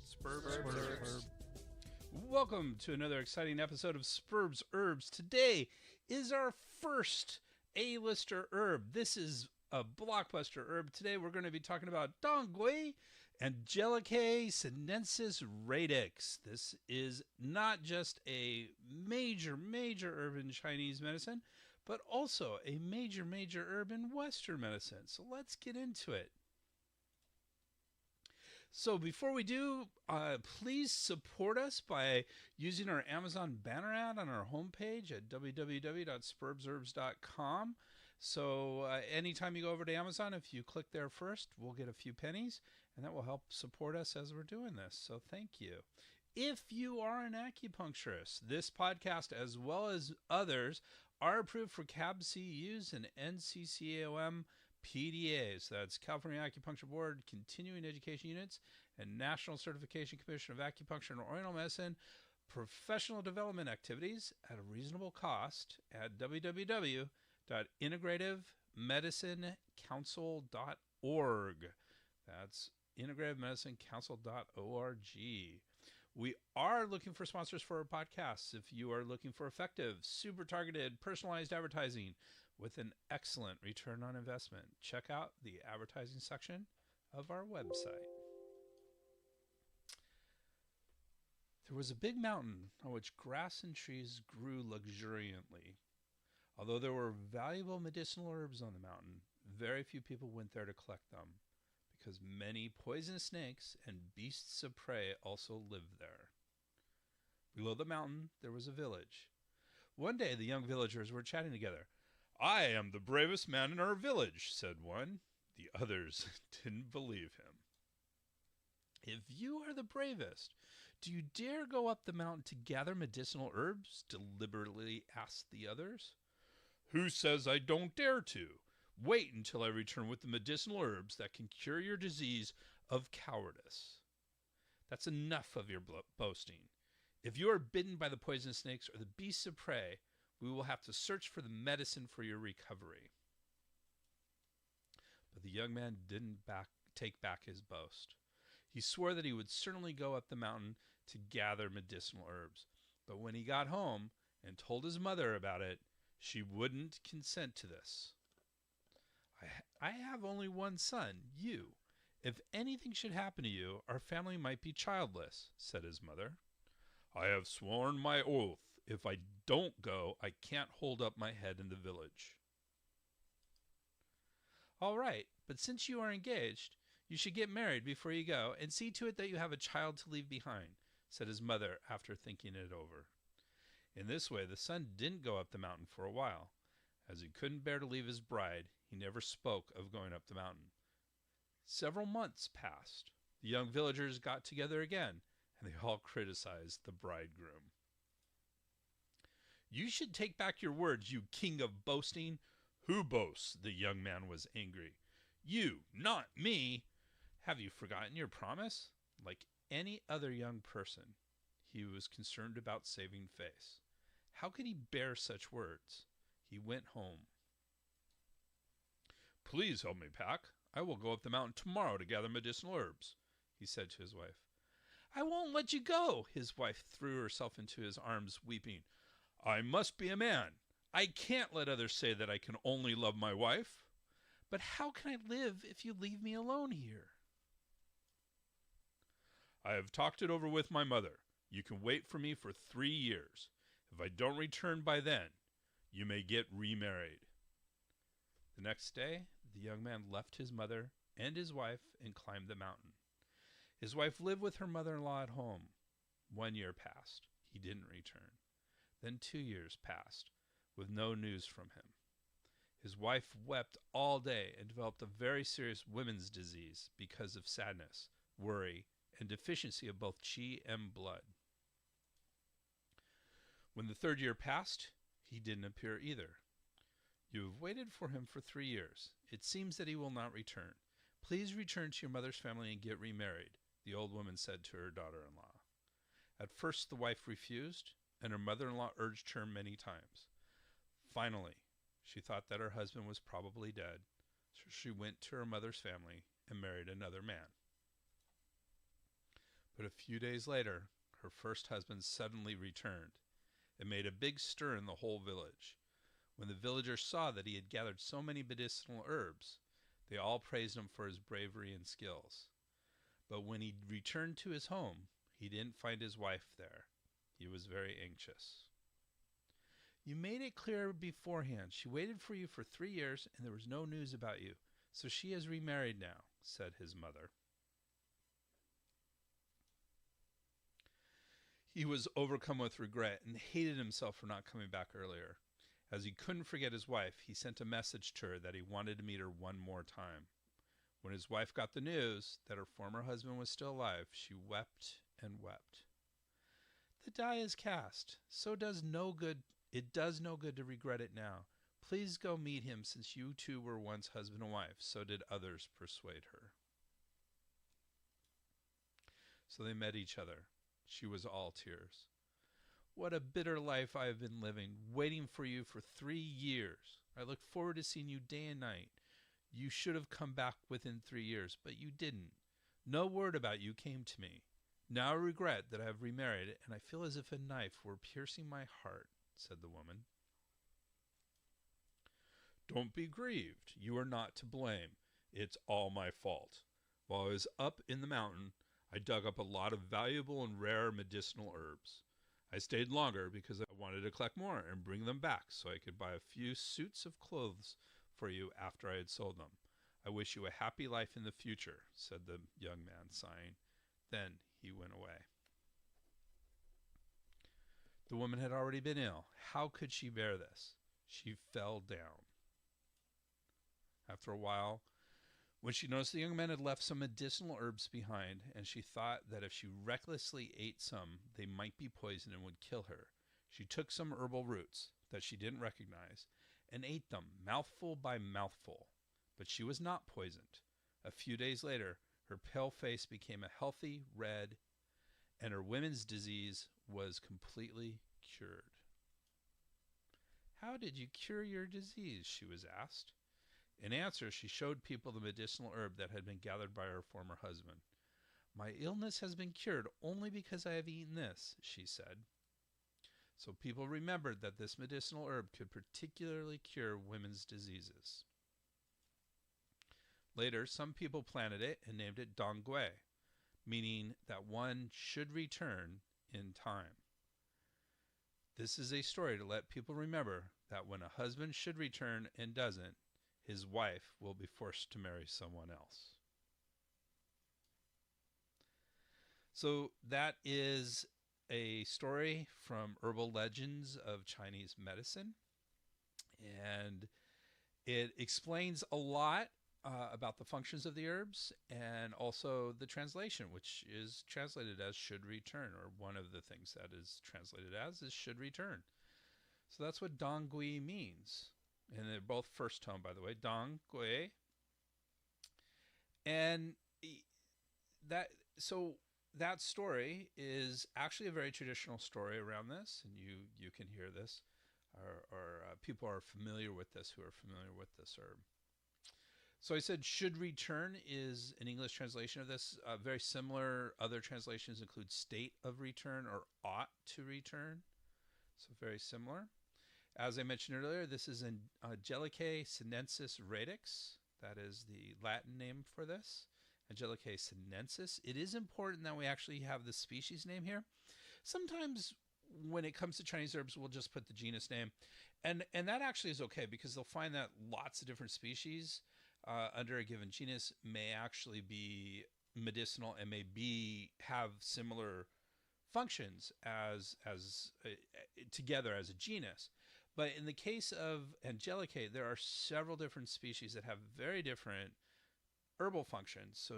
Sperb. Welcome to another exciting episode of Sperb's Herbs. Today is our first A-lister herb. This is a blockbuster herb. Today we're going to be talking about Dongui Angelica sinensis radix. This is not just a major herb in Chinese medicine, but also a major herb in Western medicine. So let's get into it. So before we do, please support us by using our Amazon banner ad on our homepage at www.spurbsherbs.com. So anytime you go over to Amazon, if you click there first, we'll get a few pennies, and that will help support us as we're doing this. So thank you. If you are an acupuncturist, this podcast, as well as others, are approved for CAB-CEUs and NCCAOM PDAs. That's California Acupuncture Board Continuing Education Units and National Certification Commission of Acupuncture and Oriental Medicine professional development activities at a reasonable cost at www.integrativemedicinecouncil.org. That's integrativemedicinecouncil.org. We are looking for sponsors for our podcasts. If you are looking for effective, super targeted, personalized advertising with an excellent return on investment, check out the advertising section of our website. There was a big mountain on which grass and trees grew luxuriantly. Although there were valuable medicinal herbs on the mountain, very few people went there to collect them, because many poisonous snakes and beasts of prey also lived there. Below the mountain, there was a village. One day, the young villagers were chatting together. "I am the bravest man in our village," said one. The others didn't believe him. "If you are the bravest, do you dare go up the mountain to gather medicinal herbs?" deliberately asked the others. "Who says I don't dare to? Wait until I return with the medicinal herbs that can cure your disease of cowardice." "That's enough of your boasting. If you are bitten by the poisonous snakes or the beasts of prey, we will have to search for the medicine for your recovery." But the young man didn't take back his boast. He swore that he would certainly go up the mountain to gather medicinal herbs. But when he got home and told his mother about it, she wouldn't consent to this. I have only one son, you. If anything should happen to you, our family might be childless," said his mother. "I have sworn my oath. If I don't go, I can't hold up my head in the village." "All right, but since you are engaged, you should get married before you go and see to it that you have a child to leave behind," said his mother after thinking it over. In this way, the son didn't go up the mountain for a while. As he couldn't bear to leave his bride, he never spoke of going up the mountain. Several months passed. The young villagers got together again, and they all criticized the bridegroom. "You should take back your words, you king of boasting." "Who boasts?" The young man was angry. "You, not me." "Have you forgotten your promise?" Like any other young person, he was concerned about saving face. How could he bear such words? He went home. "Please help me pack. I will go up the mountain tomorrow to gather medicinal herbs," he said to his wife. "I won't let you go." His wife threw herself into his arms, weeping. "I must be a man. I can't let others say that I can only love my wife." "But how can I live if you leave me alone here?" "I have talked it over with my mother. You can wait for me for 3 years. If I don't return by then, you may get remarried." The next day, the young man left his mother and his wife and climbed the mountain. His wife lived with her mother-in-law at home. 1 year passed. He didn't return. Then 2 years passed, with no news from him. His wife wept all day and developed a very serious women's disease because of sadness, worry, and deficiency of both qi and blood. When the 3rd year passed, he didn't appear either. "You have waited for him for 3 years. It seems that he will not return. Please return to your mother's family and get remarried," the old woman said to her daughter-in-law. At first the wife refused, and her mother-in-law urged her many times. Finally, she thought that her husband was probably dead, So she went to her mother's family and married another man. But a few days later, her first husband suddenly returned. It made a big stir in the whole village. When the villagers saw that he had gathered so many medicinal herbs, they all praised him for his bravery and skills. But when he returned to his home, he didn't find his wife there. He was very anxious. You made it clear beforehand. She waited for you for 3 years, and there was no news about you. So she has remarried now, said his mother. He was overcome with regret and hated himself for not coming back earlier. As he couldn't forget his wife, he sent a message to her that he wanted to meet her one more time. When his wife got the news that her former husband was still alive, she wept and wept. The die is cast. It does no good to regret it now. Please go meet him, since you two were once husband and wife. So did others persuade her. So they met each other. She was all tears. What a bitter life I have been living, waiting for you for 3 years. I look forward to seeing you day and night. You should have come back within 3 years, but you didn't. No word about you came to me. Now I regret that I have remarried, and I feel as if a knife were piercing my heart, said the woman. Don't be grieved. You are not to blame. It's all my fault. While I was up in the mountain, I dug up a lot of valuable and rare medicinal herbs. I stayed longer because I wanted to collect more and bring them back so I could buy a few suits of clothes for you after I had sold them. I wish you a happy life in the future, said the young man, sighing. Then he went away. The woman had already been ill. How could she bear this? She fell down. After a while, when she noticed the young man had left some medicinal herbs behind, and she thought that if she recklessly ate some, they might be poison and would kill her, she took some herbal roots that she didn't recognize and ate them mouthful by mouthful. But she was not poisoned. A few days later, her pale face became a healthy red, and her women's disease was completely cured. How did you cure your disease? She was asked. In answer, she showed people the medicinal herb that had been gathered by her former husband. My illness has been cured only because I have eaten this, she said. So people remembered that this medicinal herb could particularly cure women's diseases. Later, some people planted it and named it Dongui, meaning that one should return in time. This is a story to let people remember that when a husband should return and doesn't, his wife will be forced to marry someone else. So that is a story from Herbal Legends of Chinese Medicine. And it explains a lot about the functions of the herbs, and also the translation, which is translated as should return, or one of the things that is translated as is should return. So that's what Dongui means. And they're both first tone, by the way, Dongui. And that story is actually a very traditional story around this, and you can hear this, or people are familiar with this who are familiar with this herb. So I said should return is an English translation of this. Very similar other translations include state of return or ought to return. So very similar. As I mentioned earlier, this is an Angelica sinensis radix. That is the Latin name for this. Angelica sinensis. It is important that we actually have the species name here. Sometimes when it comes to Chinese herbs, we'll just put the genus name. And that actually is okay, because they'll find that lots of different species under a given genus may actually be medicinal and may have similar functions as together as a genus. But in the case of Angelica, there are several different species that have very different herbal functions. So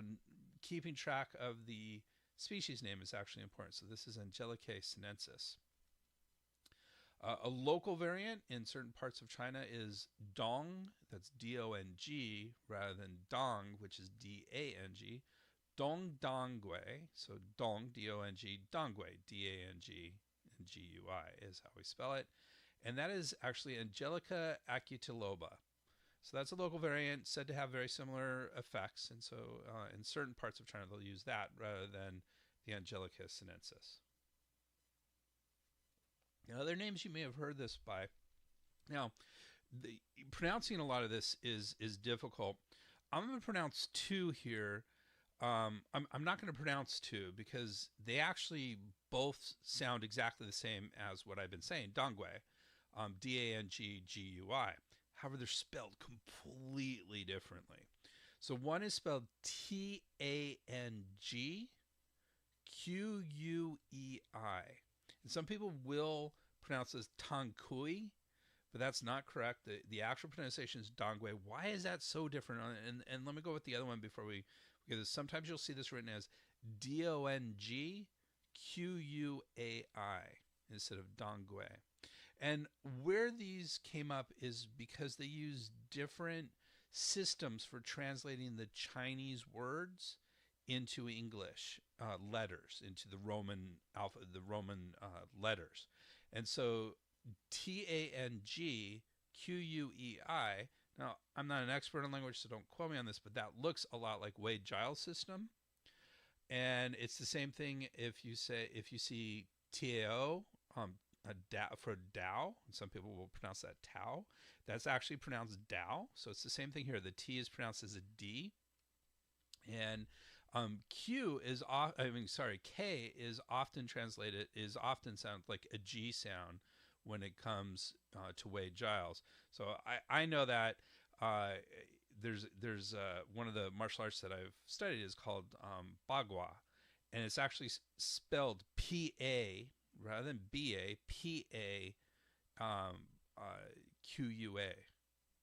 keeping track of the species name is actually important. So this is Angelica sinensis. A local variant in certain parts of China is Dong, that's D-O-N-G, rather than Dong, which is D-A-N-G. Dong Dongui, so Dong, D-O-N-G, Dongui, D-A-N-G, and G-U-I is how we spell it. And that is actually Angelica acutiloba. So that's a local variant said to have very similar effects. And so in certain parts of China, they'll use that rather than the Angelica sinensis. Now, other names you may have heard this by. Now, pronouncing a lot of this is difficult. I'm going to pronounce two here. I'm not going to pronounce two because they actually both sound exactly the same as what I've been saying. Dongui, Danggui. However, they're spelled completely differently. So one is spelled Tangquei, and some people will pronounce this Tangkui, but that's not correct. The actual pronunciation is Dongui. Why is that so different? And let me go with the other one before we get this. Sometimes you'll see this written as Dongquai instead of Dongui. And where these came up is because they use different systems for translating the Chinese words into English letters, into the Roman alpha, the Roman letters. And so Tangquei. Now, I'm not an expert on language, so don't quote me on this, but that looks a lot like Wade-Giles system. And it's the same thing if you see Tao, for Tao, and some people will pronounce that Tao. That's actually pronounced Dao. So it's the same thing here. The T is pronounced as a D. And K is often sounds like a G sound when it comes to Wade-Giles. So I know that there's one of the martial arts that I've studied is called Bagua, and it's actually spelled P-A rather than B-A, P-A Q-U-A.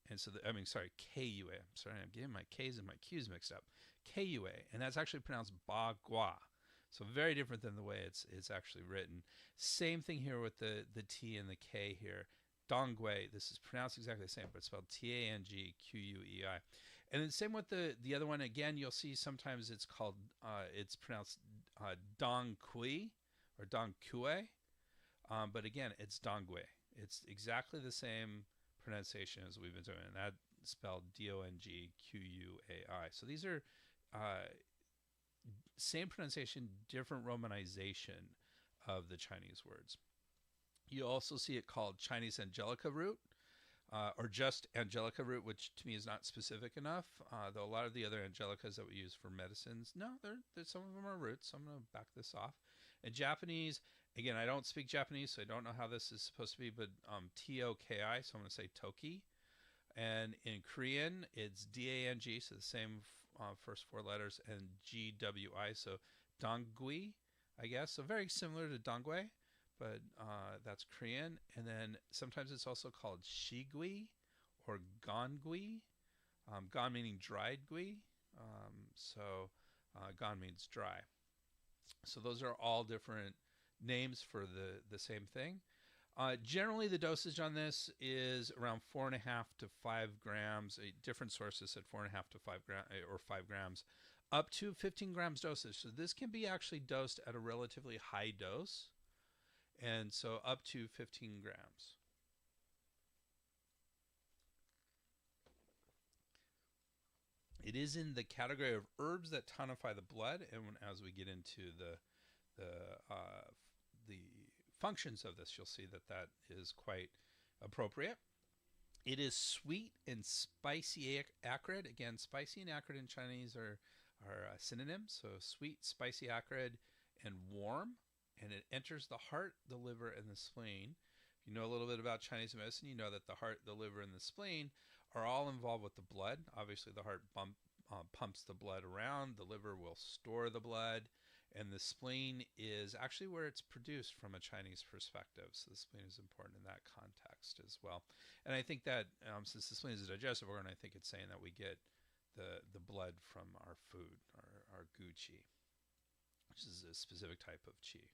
And so, K-U-A. I'm sorry, I'm getting my K's and my Q's mixed up. K-U-A, and that's actually pronounced Bagua. So very different than the way it's actually written. Same thing here with the T and the K here. Dongui, this is pronounced exactly the same, but it's spelled Tangquei. And then same with the other one. Again, you'll see sometimes it's called, it's pronounced Dongqui or Dongkue. But again, it's Dongui. It's exactly the same pronunciation as we've been doing. And that's spelled Dongquai. So these are same pronunciation, different romanization of the Chinese words. You also see it called Chinese Angelica root, or just Angelica root, which to me is not specific enough. Though a lot of the other Angelicas that we use for medicines, no, some of them are roots. So I'm going to back this off. In Japanese, again, I don't speak Japanese, so I don't know how this is supposed to be, but T-O-K-I, so I'm going to say Toki. And in Korean, it's D-A-N-G, so the same first four letters, and G-W-I, so Dongui, I guess. So very similar to Dongui, but that's Korean. And then sometimes it's also called Shigui or Gongui, Gon meaning dried gui. Gon means dry. So those are all different names for the same thing. Generally, the dosage on this is around 4.5 to 5 grams. Different sources said 4.5 to 5 grams or 5 grams, up to 15 grams dosage. So this can be actually dosed at a relatively high dose, and so up to 15 grams. It is in the category of herbs that tonify the blood, and as we get into the functions of this, you'll see that is quite appropriate. It is sweet and spicy acrid. Again, spicy and acrid in Chinese are synonyms. So sweet, spicy, acrid, and warm. And it enters the heart, the liver, and the spleen. If you know a little bit about Chinese medicine, you know that the heart, the liver, and the spleen are all involved with the blood. Obviously, the heart pumps the blood around. The liver will store the blood. And the spleen is actually where it's produced from a Chinese perspective. So the spleen is important in that context as well. And I think that since the spleen is a digestive organ, I think it's saying that we get the blood from our food, our gu qi, which is a specific type of qi.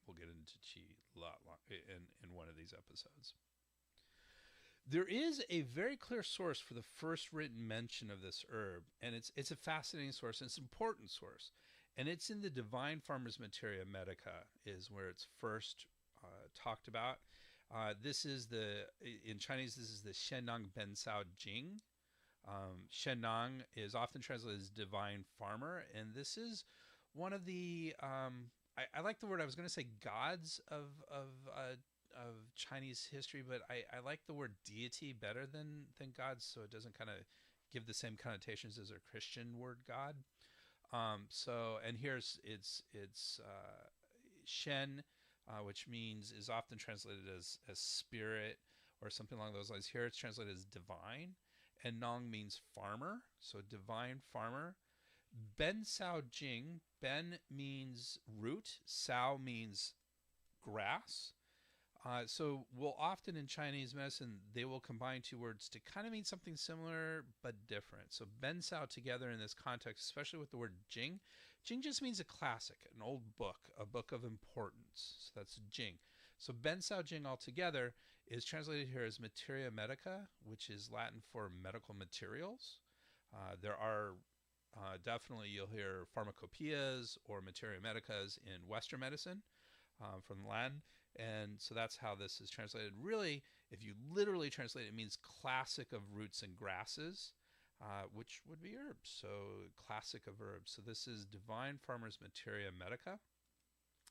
We'll get into qi a lot in one of these episodes. There is a very clear source for the first written mention of this herb, and it's a fascinating source, and it's an important source. And it's in the Divine Farmers Materia Medica is where it's first talked about. In Chinese, this is the Shenang Bensao Jing, Shenang is often translated as divine farmer, and this is one of the I like the word. I was going to say gods of Chinese history, but I like the word deity better than gods, so it doesn't kind of give the same connotations as a Christian word God. So and here's it's Shen, which means is often translated as spirit or something along those lines. Here it's translated as divine, and Nong means farmer, so divine farmer. Ben Sao Jing, Ben means root, Sao means grass. So we'll often in Chinese medicine, they will combine two words to kind of mean something similar but different. So Ben Sao together in this context, especially with the word Jing. Jing just means a classic, an old book, a book of importance. So that's Jing. So Ben Sao Jing altogether is translated here as materia medica, which is Latin for medical materials. There are definitely, you'll hear pharmacopoeias or materia medicas in Western medicine from Latin. And so that's how this is translated. Really, if you literally translate it, it means classic of roots and grasses, which would be herbs. So classic of herbs. So this is Divine Farmer's Materia Medica.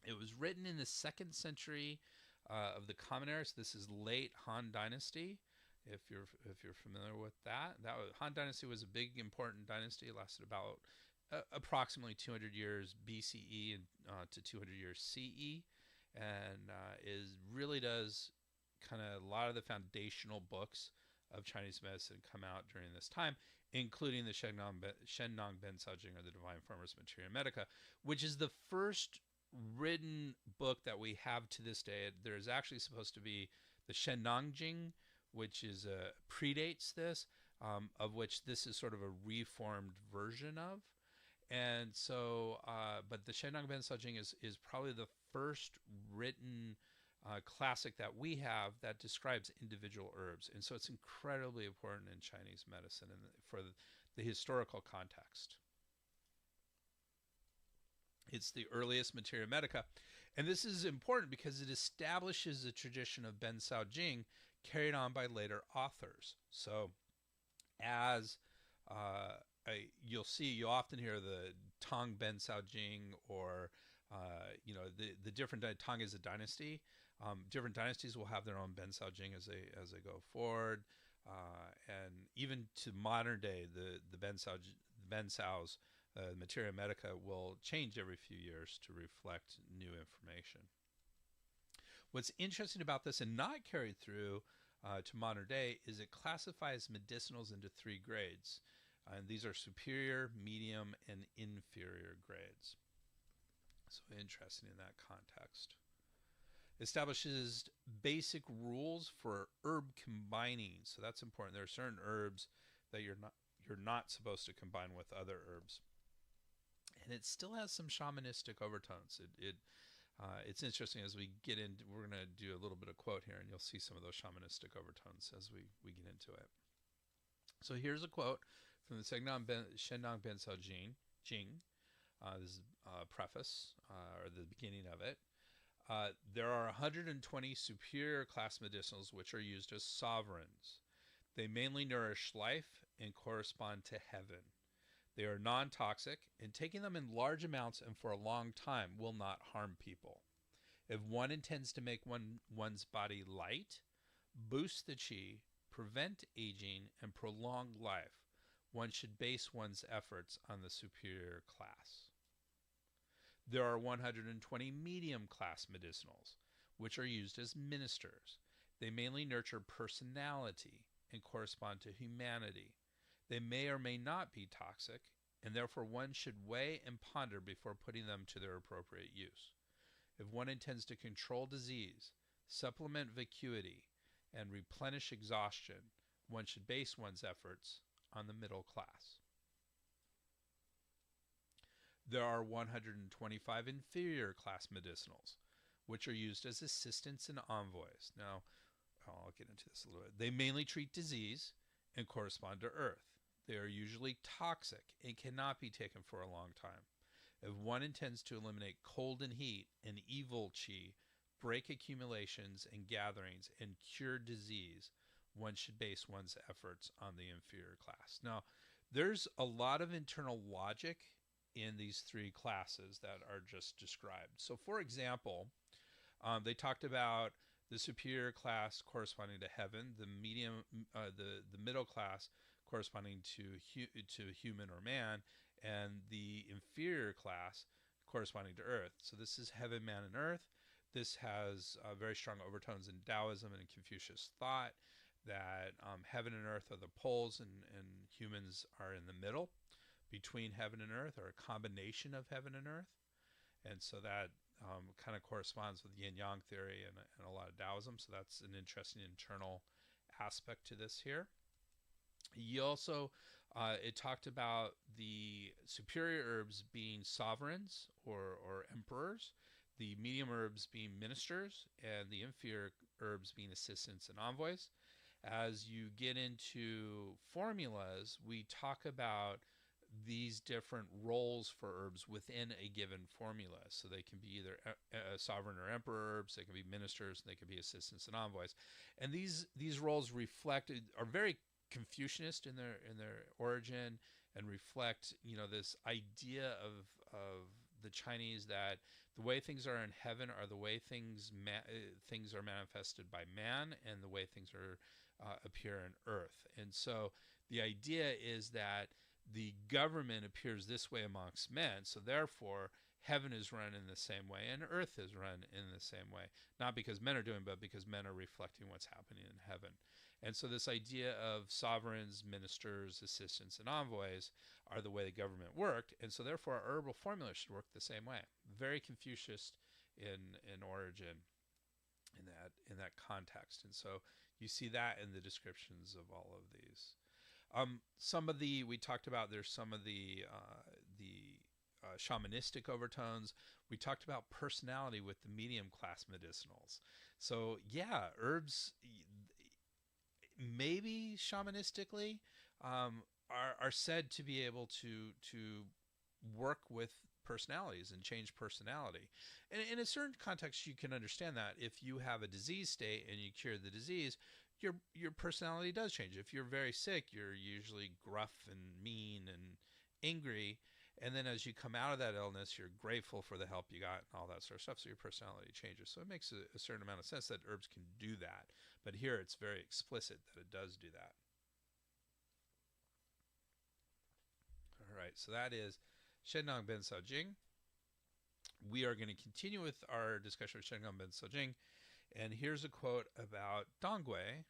It was written in the 2nd century of the Common Era. So this is late Han Dynasty. If you're familiar with that, Han Dynasty was a big important dynasty. It lasted about approximately 200 years BCE to 200 years CE. And really does kind of a lot of the foundational books of Chinese medicine come out during this time, including the Shenang Ben Saojing, or the Divine Farmer's Materia Medica, which is the first written book that we have to this day. There's actually supposed to be the Shenang Jing, which is predates this, of which this is sort of a reformed version of. And so, but the Shenang Ben Saojing is probably the first written classic that we have that describes individual herbs. And so it's incredibly important in Chinese medicine and for the historical context. It's the earliest materia medica. And this is important because it establishes a tradition of Ben Sao Jing carried on by later authors. So as you'll often hear the Tang Ben Sao Jing, or the different Tang is a dynasty. Different dynasties will have their own Ben Sao Jing as they go forward, and even to modern day, the Ben Sao's Materia Medica will change every few years to reflect new information. What's interesting about this and not carried through to modern day is it classifies medicinals into 3 grades. And these are superior, medium, and inferior grades. So interesting in that context. Establishes basic rules for herb combining. So that's important. There are certain herbs that you're not supposed to combine with other herbs. And it still has some shamanistic overtones. It's interesting as we get into. We're going to do a little bit of quote here, and you'll see some of those shamanistic overtones as we get into it. So here's a quote from the Shenang Ben Sao Jing. This is a preface, or the beginning of it. There are 120 superior class medicinals which are used as sovereigns. They mainly nourish life and correspond to heaven. They are non-toxic, and taking them in large amounts and for a long time will not harm people. If one intends to make one's body light, boost the qi, prevent aging, and prolong life, one should base one's efforts on the superior class. There are 120 medium class medicinals, which are used as ministers. They mainly nurture personality and correspond to humanity. They may or may not be toxic, and therefore one should weigh and ponder before putting them to their appropriate use. If one intends to control disease, supplement vacuity, and replenish exhaustion, one should base one's efforts on the middle class. There are 125 inferior class medicinals, which are used as assistants and envoys. Now, I'll get into this a little bit. They mainly treat disease and correspond to earth. They are usually toxic and cannot be taken for a long time. If one intends to eliminate cold and heat and evil qi, break accumulations and gatherings, and cure disease, one should base one's efforts on the inferior class. Now, there's a lot of internal logic in these three classes that are just described. So, for example, they talked about the superior class corresponding to heaven, the medium, the middle class corresponding to human or man, and the inferior class corresponding to earth. So this is heaven, man, and earth. This has very strong overtones in Taoism and in Confucius thought that heaven and earth are the poles, and humans are in the middle between heaven and earth, or a combination of heaven and earth. And so that kind of corresponds with yin yang theory and a lot of Taoism. So that's an interesting internal aspect to this here. You also, it talked about the superior herbs being sovereigns or emperors, the medium herbs being ministers, and the inferior herbs being assistants and envoys. As you get into formulas, we talk about these different roles for herbs within a given formula. So they can be either sovereign or emperor herbs, they can be ministers, they can be assistants and envoys. And these roles are very Confucianist in their origin, and reflect, you know, this idea of the Chinese that the way things are in heaven are the way things are manifested by man, and the way things are appear in earth. And so the idea is that the government appears this way amongst men, so therefore heaven is run in the same way and earth is run in the same way, not because men are doing, but because men are reflecting what's happening in heaven. And so this idea of sovereigns, ministers, assistants, and envoys are the way the government worked, and so therefore our herbal formula should work the same way. Very Confucius in origin in that context. And so you see that in the descriptions of all of these. We talked about, there's some of the shamanistic overtones. We talked about personality with the medium class medicinals. So yeah, herbs, maybe shamanistically, are said to be able to work with personalities and change personality. And in a certain context, you can understand that. If you have a disease state and you cure the disease, your personality does change. If you're very sick, you're usually gruff and mean and angry. And then as you come out of that illness, you're grateful for the help you got and all that sort of stuff. So your personality changes. So it makes a certain amount of sense that herbs can do that. But here it's very explicit that it does do that. All right, so that is Shennong Ben Sao Jing. We are going to continue with our discussion of Shennong Ben Sao Jing. And here's a quote about Dongui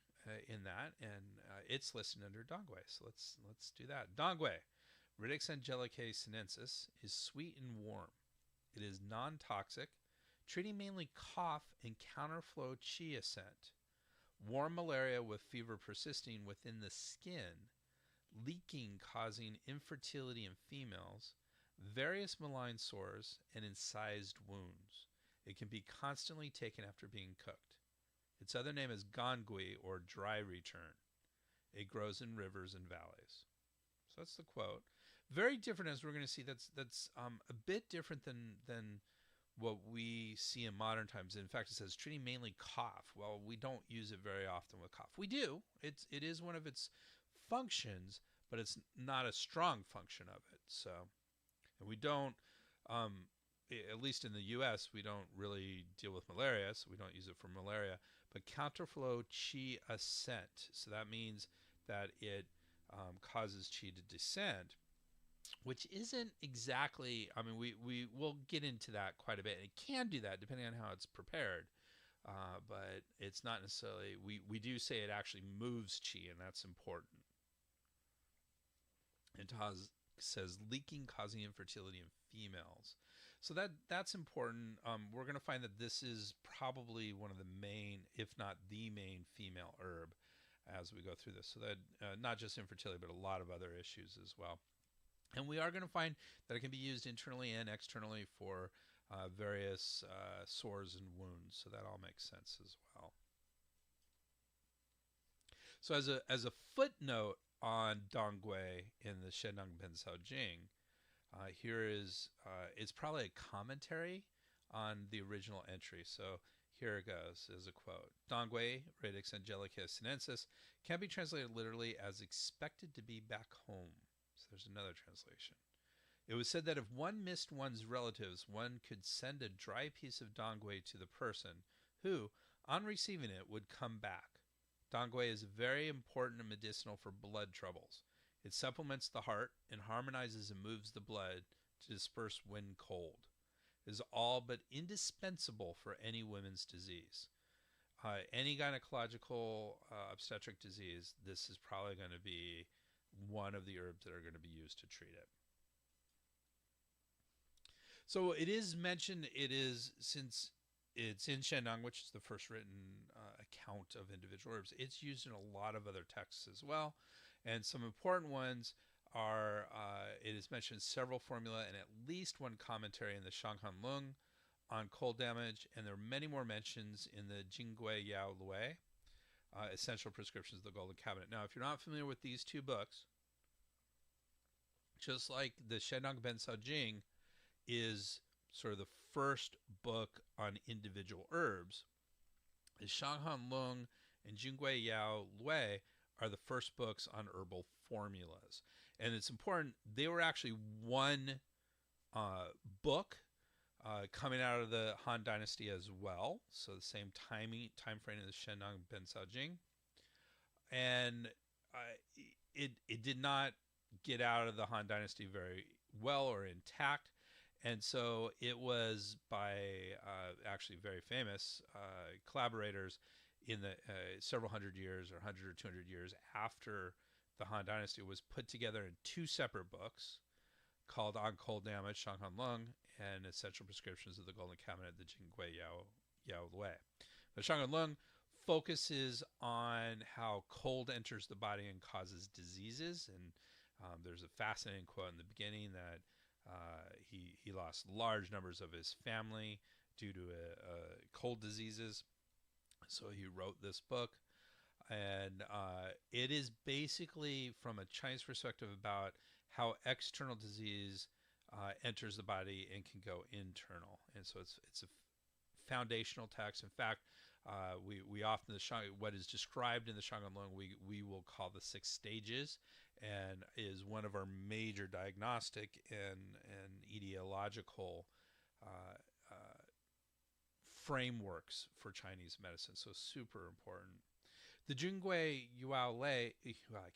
in that, and it's listed under Dongui. So let's do that. Dongui, Ridix Angelicae sinensis, is sweet and warm. It is non-toxic, treating mainly cough and counterflow qi ascent, warm malaria with fever persisting within the skin, leaking causing infertility in females, various malign sores, and incised wounds. It can be constantly taken after being cooked. Its other name is gongui, or dry return. It grows in rivers and valleys. So that's the quote. Very different, as we're going to see. That's a bit different than what we see in modern times. In fact, it says treating mainly cough. Well, we don't use it very often with cough. We do. It is one of its functions, but it's not a strong function of it. So, and we don't. At least in the U.S., we don't really deal with malaria, so we don't use it for malaria. But counterflow qi ascent, so that means that it causes qi to descend, which isn't exactly, I mean, we will get into that quite a bit. It can do that depending on how it's prepared, but it's not necessarily, we do say it actually moves qi, and that's important. It says leaking causing infertility in females. So that's important. We're going to find that this is probably one of the main, if not the main, female herb as we go through this. So that not just infertility, but a lot of other issues as well. And we are going to find that it can be used internally and externally for various sores and wounds. So that all makes sense as well. So as a footnote on Dongui in the Shennong Ben Sao Jing, here is, it's probably a commentary on the original entry. So Here it goes as a quote. Dongui, radix angelica sinensis, can be translated literally as expected to be back home. So there's another translation. It was said that if one missed one's relatives, one could send a dry piece of dongui to the person, who, on receiving it, would come back. Dongui is very important and medicinal for blood troubles. It supplements the heart and harmonizes and moves the blood to disperse when cold. It is all but indispensable for any women's disease. Any gynecological obstetric disease, this is probably going to be one of the herbs that are going to be used to treat it. So it is mentioned, it is, since it's in Shandong, which is the first written account of individual herbs, it's used in a lot of other texts as well. And some important ones are, it is mentioned in several formula and at least one commentary in the Shanghan Lung on cold damage, and there are many more mentions in the Jingui Yao Lue, Essential Prescriptions of the Golden Cabinet. Now, if you're not familiar with these two books, just like the Shandong Ben Sao Jing is sort of the first book on individual herbs, the Shanghan Lung and Jingui Yao Lue are the first books on herbal formulas. And it's important, they were actually one book coming out of the Han Dynasty as well. So the same time frame as the Shandong Ben Sao Jing. And it did not get out of the Han Dynasty very well or intact. And so it was by actually very famous collaborators in the several hundred years or 100 or 200 years after the Han Dynasty, was put together in two separate books called On Cold Damage, Shanghan Lung, and Essential Prescriptions of the Golden Cabinet, the Jingui Yao Lue. The Shanghan Lung focuses on how cold enters the body and causes diseases. And there's a fascinating quote in the beginning that he lost large numbers of his family due to cold diseases. So he wrote this book. And it is basically, from a Chinese perspective, about how external disease enters the body and can go internal. And so it's a foundational text. In fact, we often, what is described in the Shanghan Lung, we will call the 6 stages, and is one of our major diagnostic and etiological frameworks for Chinese medicine. So super important. The Jingui Yao Lue, I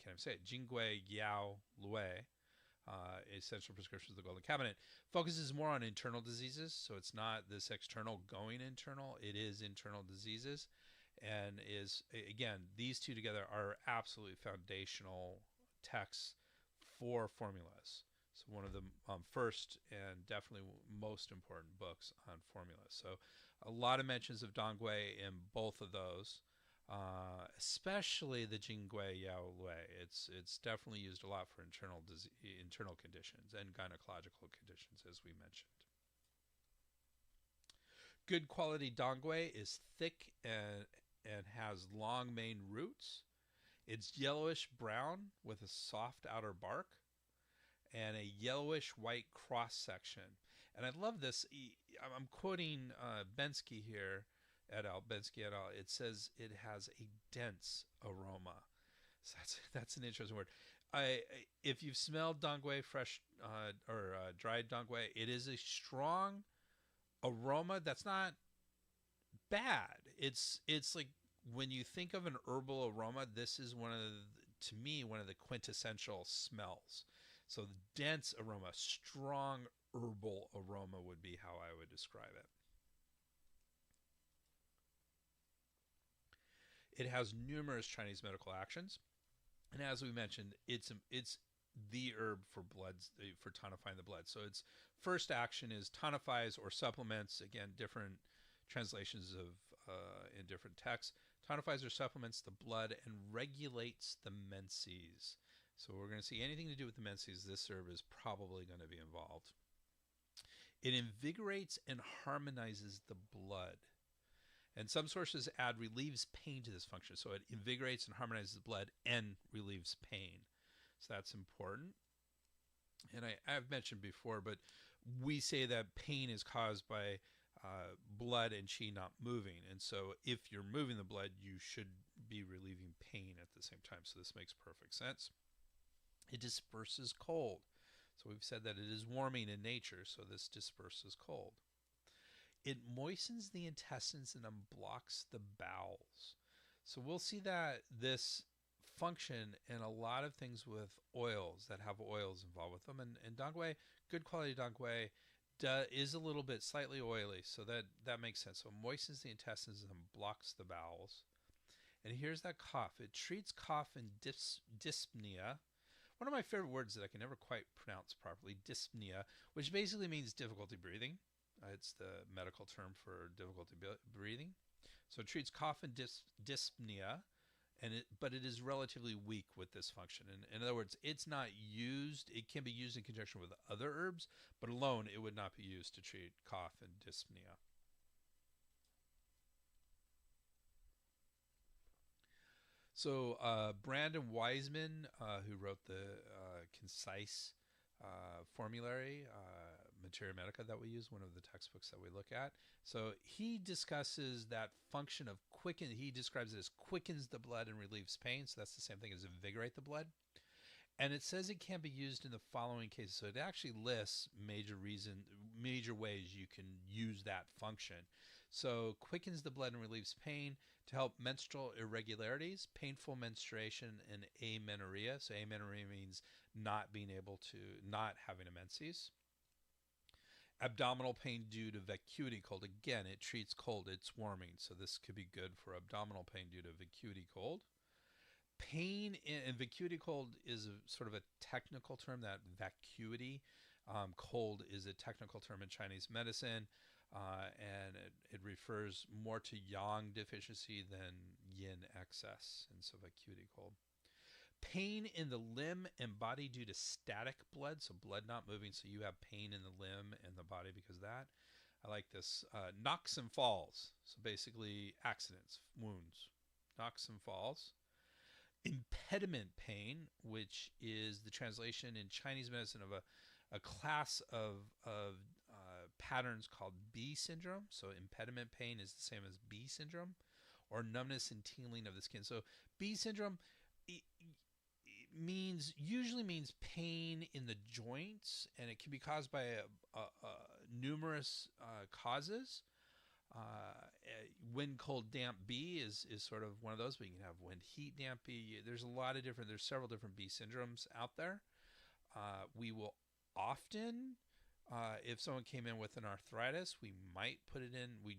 can't even say it, Jingui Yao Lue, Essential Prescriptions of the Golden Cabinet, focuses more on internal diseases. So it's not this external going internal, it is internal diseases. And is, again, these two together are absolutely foundational texts for formulas. So one of the first and definitely most important books on formulas. So a lot of mentions of Dongui in both of those. Especially the Jingui Yao Lue. It's definitely used a lot for internal conditions and gynecological conditions, as we mentioned. Good quality Dongui is thick and has long main roots. It's yellowish brown with a soft outer bark and a yellowish white cross section. And I love this. I'm quoting Bensky here. Bensky et al. It says it has a dense aroma. So that's an interesting word. If you've smelled dongui, fresh or dried dongui, it is a strong aroma that's not bad. It's like, when you think of an herbal aroma, this is to me one of the quintessential smells. So the dense aroma, strong herbal aroma would be how I would describe it. It has numerous Chinese medical actions, and as we mentioned, it's the herb for for tonifying the blood. So its first action is tonifies or supplements. Again, different translations of in different texts. Tonifies or supplements the blood and regulates the menses. So we're going to see anything to do with the menses. This herb is probably going to be involved. It invigorates and harmonizes the blood. And some sources add relieves pain to this function. So it invigorates and harmonizes the blood and relieves pain. So that's important. And I've mentioned before, but we say that pain is caused by blood and qi not moving. And so if you're moving the blood, you should be relieving pain at the same time. So this makes perfect sense. It disperses cold. So we've said that it is warming in nature, so this disperses cold. It moistens the intestines and unblocks the bowels. So we'll see that this function in a lot of things with oils that have oils involved with them. And dongui, good quality dongui, is a little bit slightly oily, so that makes sense. So it moistens the intestines and blocks the bowels. And here's that cough. It treats cough and dyspnea. One of my favorite words that I can never quite pronounce properly, dyspnea, which basically means difficulty breathing. It's the medical term for difficulty breathing. So it treats cough and dyspnea, but it is relatively weak with this function. In other words, it's not used. It can be used in conjunction with other herbs, but alone it would not be used to treat cough and dyspnea. So Brandon Wiseman, who wrote the concise formulary, Materia Medica that we use, one of the textbooks that we look at. So he discusses that function of quicken. He describes it as quickens the blood and relieves pain. So that's the same thing as invigorate the blood. And it says it can be used in the following cases. So it actually lists major ways you can use that function. So quickens the blood and relieves pain to help menstrual irregularities, painful menstruation, and amenorrhea. So amenorrhea means not having a menses. Abdominal pain due to vacuity cold. Again, it treats cold. It's warming. So this could be good for abdominal pain due to vacuity cold. Pain and vacuity cold is sort of a technical term. That vacuity cold is a technical term in Chinese medicine, and it refers more to yang deficiency than yin excess, and so vacuity cold. Pain in the limb and body due to static blood, so blood not moving, so you have pain in the limb and the body because of that. I like this. Knocks and falls, so basically accidents, wounds, knocks and falls. Impediment pain, which is the translation in Chinese medicine of a class of patterns called B syndrome. So impediment pain is the same as B syndrome, or numbness and tingling of the skin. So B syndrome usually means pain in the joints, and it can be caused by numerous causes. Wind, cold, damp B is sort of one of those, but you can have wind, heat, damp B. There's several different B syndromes out there. We will often, if someone came in with an arthritis, we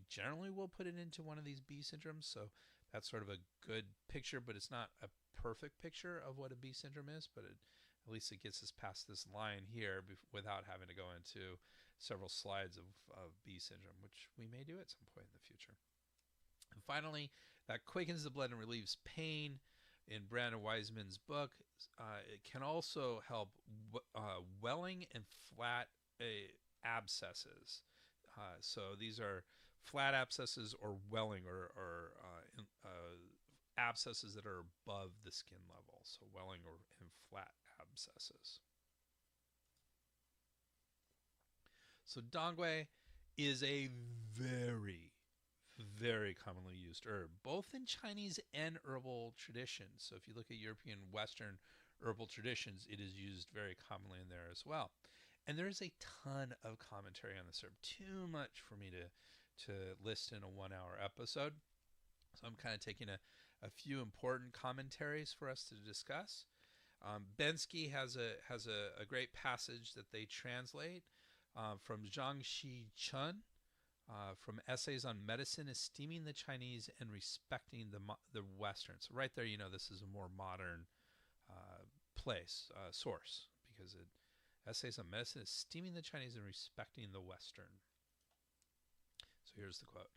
generally will put it into one of these B syndromes. So that's sort of a good picture, but it's not a perfect picture of what a B syndrome is, but at least it gets us past this line here without having to go into several slides of B syndrome, which we may do at some point in the future. And finally, that quickens the blood and relieves pain. In Brandon Wiseman's book, it can also help welling and flat abscesses. So these are flat abscesses or welling or abscesses that are above the skin level. So welling and flat abscesses. So dongui is a very, very commonly used herb, both in Chinese and herbal traditions. So if you look at European Western herbal traditions, it is used very commonly in there as well. And there's a ton of commentary on this herb. Too much for me to list in a 1-hour episode. So I'm kind of taking a few important commentaries for us to discuss. Bensky has a great passage that they translate from Zhang Shi Chun, from Essays on Medicine, Esteeming the Chinese and Respecting the Western. So right there, this is a more modern source, because Essays on Medicine, Esteeming the Chinese and Respecting the Western. So here's the quote.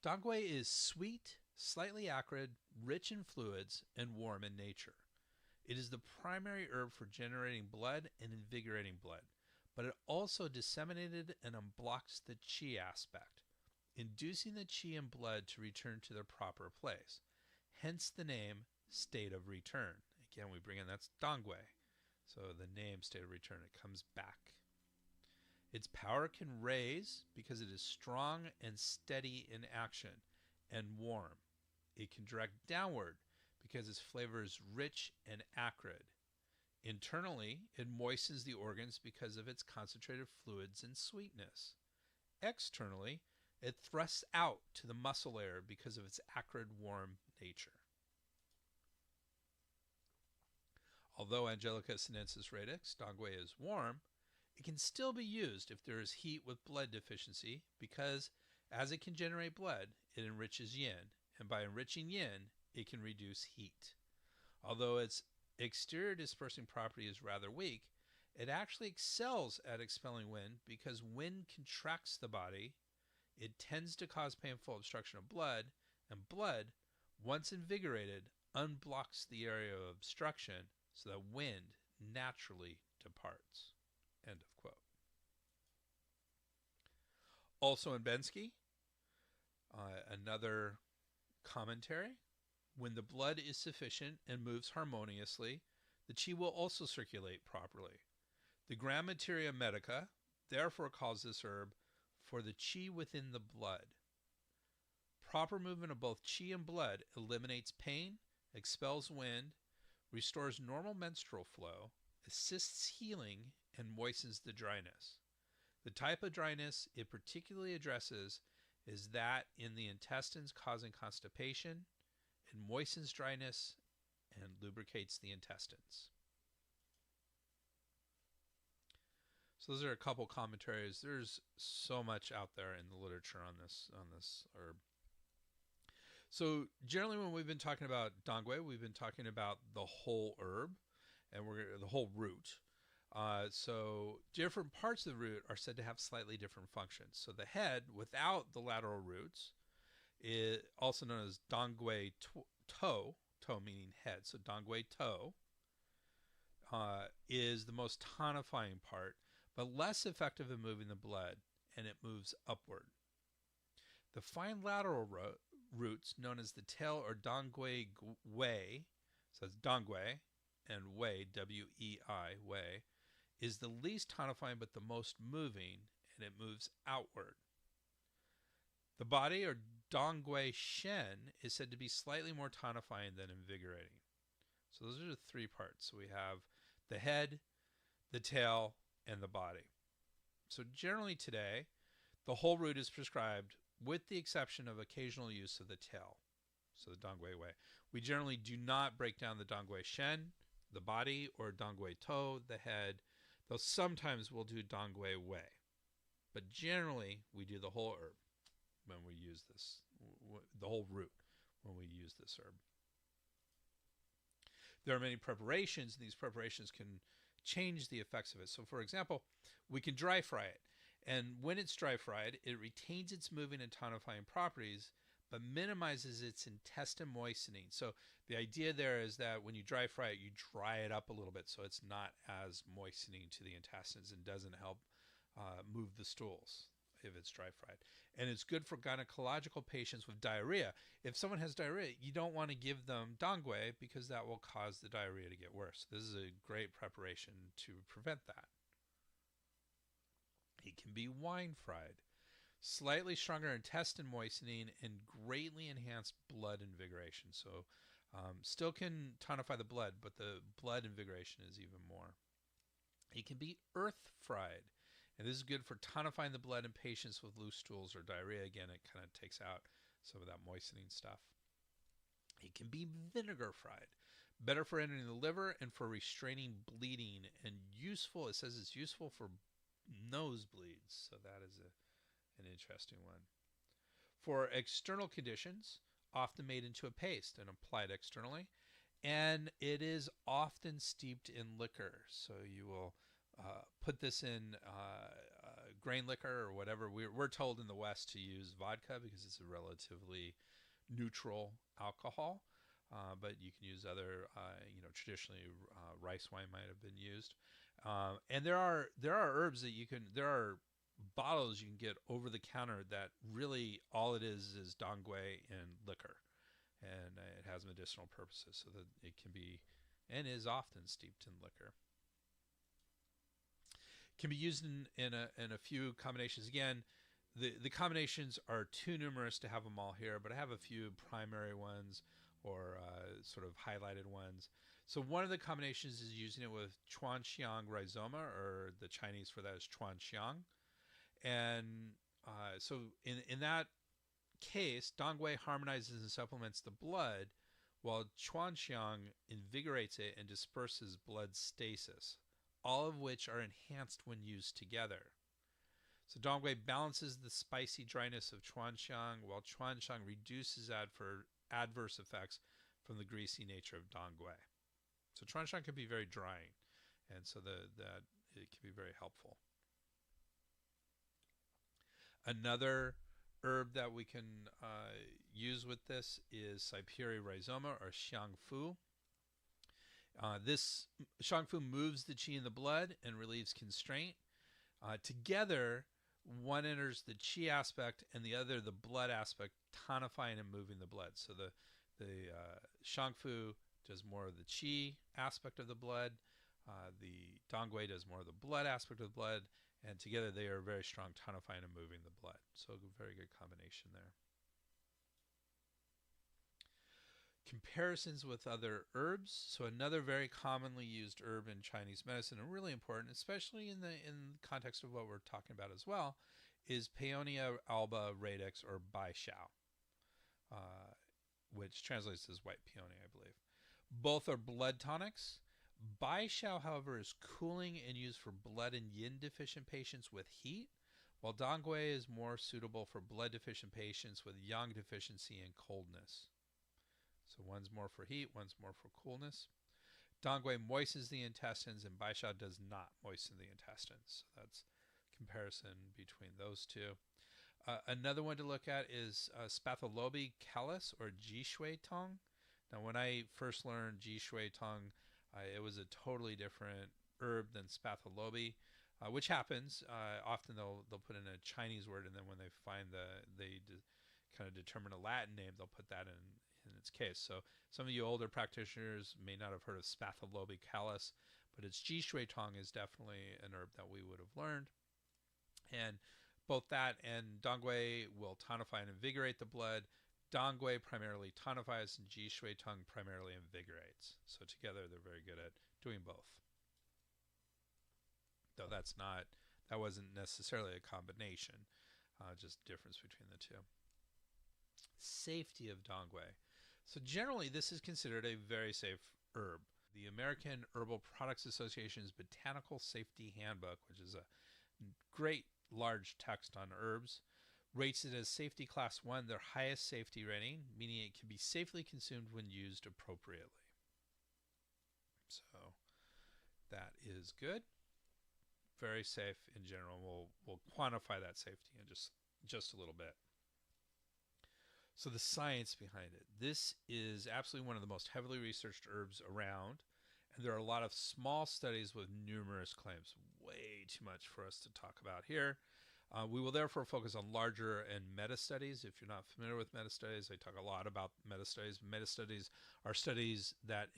Dongui is sweet, slightly acrid, rich in fluids, and warm in nature. It is the primary herb for generating blood and invigorating blood, but it also disseminated and unblocks the qi aspect, inducing the qi and blood to return to their proper place. Hence the name state of return. Again, we bring in, that's dongui. So the name state of return, it comes back. Its power can raise because it is strong and steady in action and warm. It can direct downward because its flavor is rich and acrid. Internally, it moistens the organs because of its concentrated fluids and sweetness. Externally, it thrusts out to the muscle layer because of its acrid, warm nature. Although Angelica sinensis radix, Dongui, is warm, it can still be used if there is heat with blood deficiency because as it can generate blood, it enriches yin, and by enriching yin, it can reduce heat. Although its exterior dispersing property is rather weak, it actually excels at expelling wind because wind contracts the body. It tends to cause painful obstruction of blood, and blood, once invigorated, unblocks the area of obstruction so that wind naturally departs. End of quote. Also in Bensky, another commentary. When the blood is sufficient and moves harmoniously, the qi will also circulate properly. The Gram Materia Medica therefore calls this herb for the qi within the blood. Proper movement of both qi and blood eliminates pain, expels wind, restores normal menstrual flow, assists healing, and moistens the dryness. The type of dryness it particularly addresses is that in the intestines causing constipation. It moistens dryness and lubricates the intestines. So those are a couple commentaries. There's so much out there in the literature on this herb. So generally when we've been talking about Dongui, we've been talking about the whole herb and the whole root. So different parts of the root are said to have slightly different functions. So the head, without the lateral roots, is also known as Dongui to meaning head. So Dongui to is the most tonifying part, but less effective in moving the blood, and it moves upward. The fine lateral roots, known as the tail or Dongui wei, so it's Dongui and wei, W-E-I, wei, is the least tonifying but the most moving, and it moves outward. The body, or Dongui Shen, is said to be slightly more tonifying than invigorating. So those are the three parts. So we have the head, the tail, and the body. So generally today, the whole root is prescribed with the exception of occasional use of the tail. So the Dongui Wei. We generally do not break down the Dongui Shen, the body, or Dongui To, the head, though sometimes we'll do Dongui Wei. But generally, we do the whole herb when we use this, the whole root when we use this herb. There are many preparations, and these preparations can change the effects of it. So for example, we can dry fry it. And when it's dry fried, it retains its moving and tonifying properties, but minimizes its intestine moistening. So the idea there is that when you dry fry it, you dry it up a little bit so it's not as moistening to the intestines and doesn't help move the stools if it's dry fried. And it's good for gynecological patients with diarrhea. If someone has diarrhea, you don't want to give them Dongui because that will cause the diarrhea to get worse. This is a great preparation to prevent that. It can be wine fried. Slightly stronger intestine moistening and greatly enhanced blood invigoration. So still can tonify the blood, but the blood invigoration is even more. It can be earth fried. And this is good for tonifying the blood in patients with loose stools or diarrhea. Again, it kind of takes out some of that moistening stuff. It can be vinegar fried. Better for entering the liver and for restraining bleeding. And useful, it says it's useful for nosebleeds. So that is an interesting one. For external conditions, often made into a paste and applied externally. And it is often steeped in liquor. So you will put this in grain liquor or whatever. We're told in the West to use vodka because it's a relatively neutral alcohol, but you can use other, traditionally rice wine might have been used. And there are herbs that there are bottles you can get over the counter that really all it is Dongui and liquor, and it has medicinal purposes so that it can be and is often steeped in liquor. Can be used in a few combinations. Again, the combinations are too numerous to have them all here, but I have a few primary ones or sort of highlighted ones. So one of the combinations is using it with Chuanxiang rhizoma, or the Chinese for that is Chuanxiang. And so in that case, Dongui harmonizes and supplements the blood, while Chuanxiang invigorates it and disperses blood stasis, all of which are enhanced when used together. So Dongui balances the spicy dryness of Chuanxiang, while Chuanxiang reduces adverse effects from the greasy nature of Dongui. So Chuanxiang can be very drying, and so that it can be very helpful. Another herb that we can use with this is Cyperi rhizoma, or xiangfu. This xiangfu moves the qi in the blood and relieves constraint. Together, one enters the qi aspect and the other the blood aspect, tonifying and moving the blood. So the xiangfu does more of the qi aspect of the blood. The dongui does more of the blood aspect of the blood, and together they are very strong, tonifying and moving the blood. So a very good combination there. Comparisons with other herbs. So another very commonly used herb in Chinese medicine, and really important, especially in the context of what we're talking about as well, is Paeonia alba radix, or Bai Xiao, which translates as white peony, I believe. Both are blood tonics. Bai Xiao, however, is cooling and used for blood and yin deficient patients with heat, while Dongui is more suitable for blood deficient patients with yang deficiency and coldness. So one's more for heat, one's more for coolness. Dongui moistens the intestines, and Bai Xiao does not moisten the intestines. So that's comparison between those two. Another one to look at is Spatholobi callus, or Ji Shui Tong. Now, when I first learned Ji Shui Tong, it was a totally different herb than Spatholobi, which happens. Often they'll put in a Chinese word, and then when they find kind of determine a Latin name, they'll put that in its case. So some of you older practitioners may not have heard of Spatholobi callus, but its Ji Shui Tong is definitely an herb that we would have learned. And both that and Dongui will tonify and invigorate the blood. Dongui primarily tonifies, and Ji Shui Tong primarily invigorates. So together they're very good at doing both. Though that wasn't necessarily a combination, just difference between the two. Safety of Dongui. So generally this is considered a very safe herb. The American Herbal Products Association's Botanical Safety Handbook, which is a great large text on herbs, rates it as safety class 1, their highest safety rating, meaning it can be safely consumed when used appropriately. So that is good. Very safe in general. We'll quantify that safety in just a little bit. So the science behind it. This is absolutely one of the most heavily researched herbs around, and there are a lot of small studies with numerous claims. Way too much for us to talk about here. We will therefore focus on larger and meta-studies. If you're not familiar with meta-studies, I talk a lot about meta-studies. Meta-studies are studies that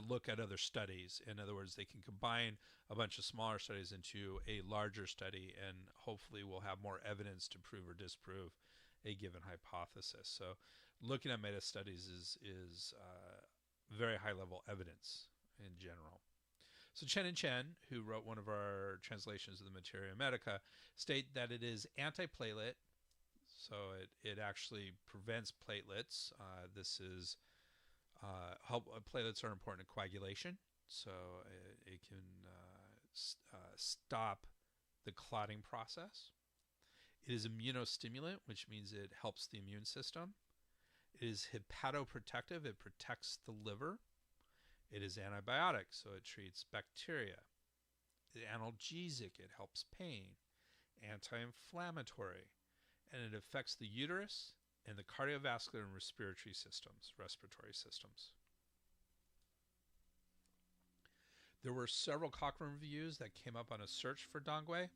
look at other studies. In other words, they can combine a bunch of smaller studies into a larger study, and hopefully we'll have more evidence to prove or disprove a given hypothesis. So looking at meta-studies is very high-level evidence in general. So Chen and Chen, who wrote one of our translations of the Materia Medica, state that it is antiplatelet, so it actually prevents platelets. Platelets are important in coagulation, so it can stop the clotting process. It is immunostimulant, which means it helps the immune system. It is hepatoprotective, it protects the liver. It is antibiotic, so it treats bacteria. Analgesic, it helps pain. Anti-inflammatory, and it affects the uterus and the cardiovascular and respiratory systems. There were several Cochrane reviews that came up on a search for Dongui,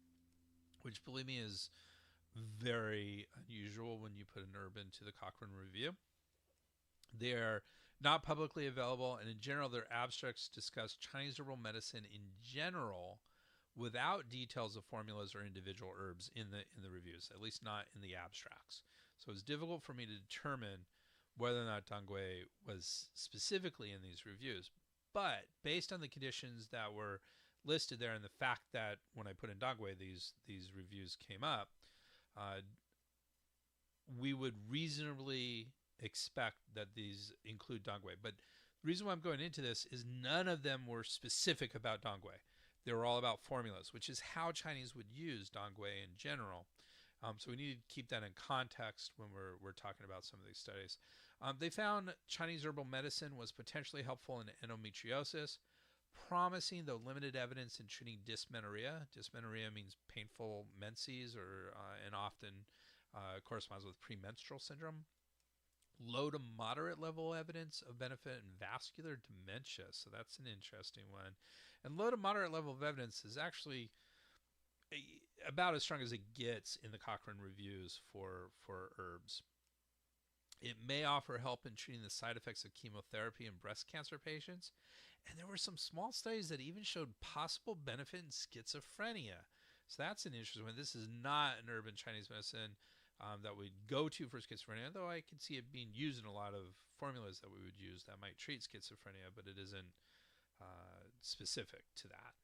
which, believe me, is very unusual when you put an herb into the Cochrane review. They are not publicly available, and in general, their abstracts discuss Chinese herbal medicine in general without details of formulas or individual herbs in the reviews, at least not in the abstracts. So it's difficult for me to determine whether or not dongui was specifically in these reviews. But based on the conditions that were listed there and the fact that when I put in dongui, these reviews came up, we would reasonably expect that these include dongui. But the reason why I'm going into this is none of them were specific about dongui. They were all about formulas, which is how Chinese would use dongui in general. So we need to keep that in context when we're talking about some of these studies. They found Chinese herbal medicine was potentially helpful in endometriosis, promising though limited evidence in treating dysmenorrhea. Dysmenorrhea means painful menses, and often corresponds with premenstrual syndrome. Low to moderate level evidence of benefit in vascular dementia. So that's an interesting one. And low to moderate level of evidence is actually about as strong as it gets in the Cochrane reviews for herbs. It may offer help in treating the side effects of chemotherapy in breast cancer patients. And there were some small studies that even showed possible benefit in schizophrenia. So that's an interesting one. This is not an herb in Chinese medicine that we'd go to for schizophrenia, though I could see it being used in a lot of formulas that we would use that might treat schizophrenia, but it isn't specific to that.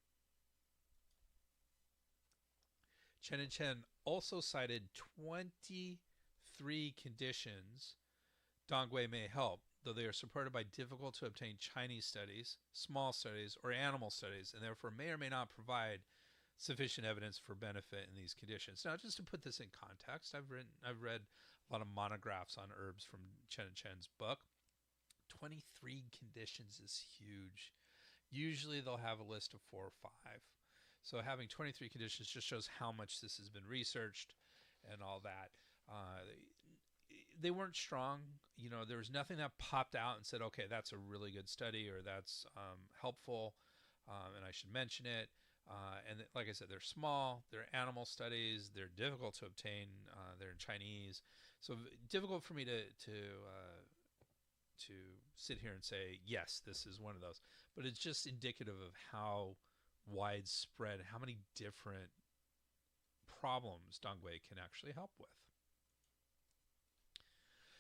Chen and Chen also cited 23 conditions dongui may help, though they are supported by difficult to obtain Chinese studies, small studies, or animal studies, and therefore may or may not provide sufficient evidence for benefit in these conditions. Now, just to put this in context, I've read a lot of monographs on herbs from Chen and Chen's book. 23 conditions is huge. Usually they'll have a list of 4 or 5. So having 23 conditions just shows how much this has been researched and all that. They weren't strong. You know, there was nothing that popped out and said, okay, that's a really good study, or that's helpful, and I should mention it. And like I said, they're small, they're animal studies, they're difficult to obtain, they're in Chinese. So difficult for me to sit here and say, yes, this is one of those. But it's just indicative of how widespread, how many different problems dongui can actually help with.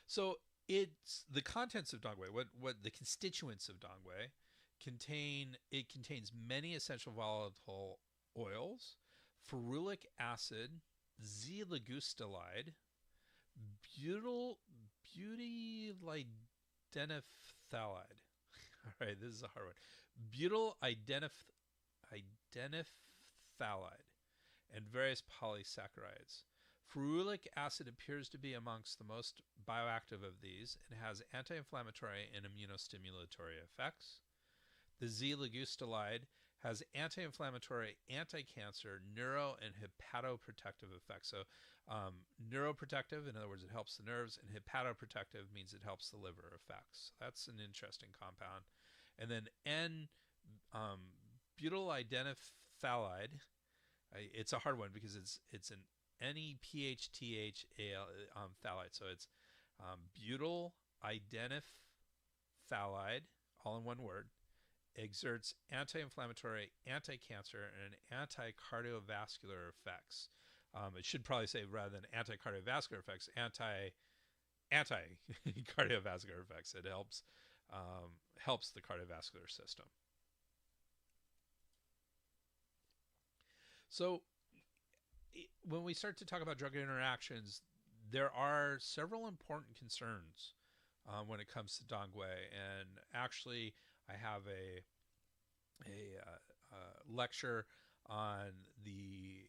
So it's the contents of dongui, what the constituents of dongui contains many essential volatile oils, ferulic acid, Z-ligustolide, butylidenophthalide. All right, this is a hard one. Butylidenophthalide and various polysaccharides. Ferulic acid appears to be amongst the most bioactive of these and has anti-inflammatory and immunostimulatory effects. The Z-ligustolide has anti-inflammatory, anti-cancer, neuro, and hepatoprotective effects. So neuroprotective, in other words, it helps the nerves, and hepatoprotective means it helps the liver effects. That's an interesting compound. And then N-butylidenophthalide, it's a hard one because it's an NEPHTHAL phthalate. So it's butylidenophthalide, all in one word, exerts anti-inflammatory, anti-cancer, and anti-cardiovascular effects. It should probably say, rather than anti-cardiovascular effects, anti-cardiovascular effects. It helps the cardiovascular system. So when we start to talk about drug interactions, there are several important concerns when it comes to dongui. And actually, I have a lecture on the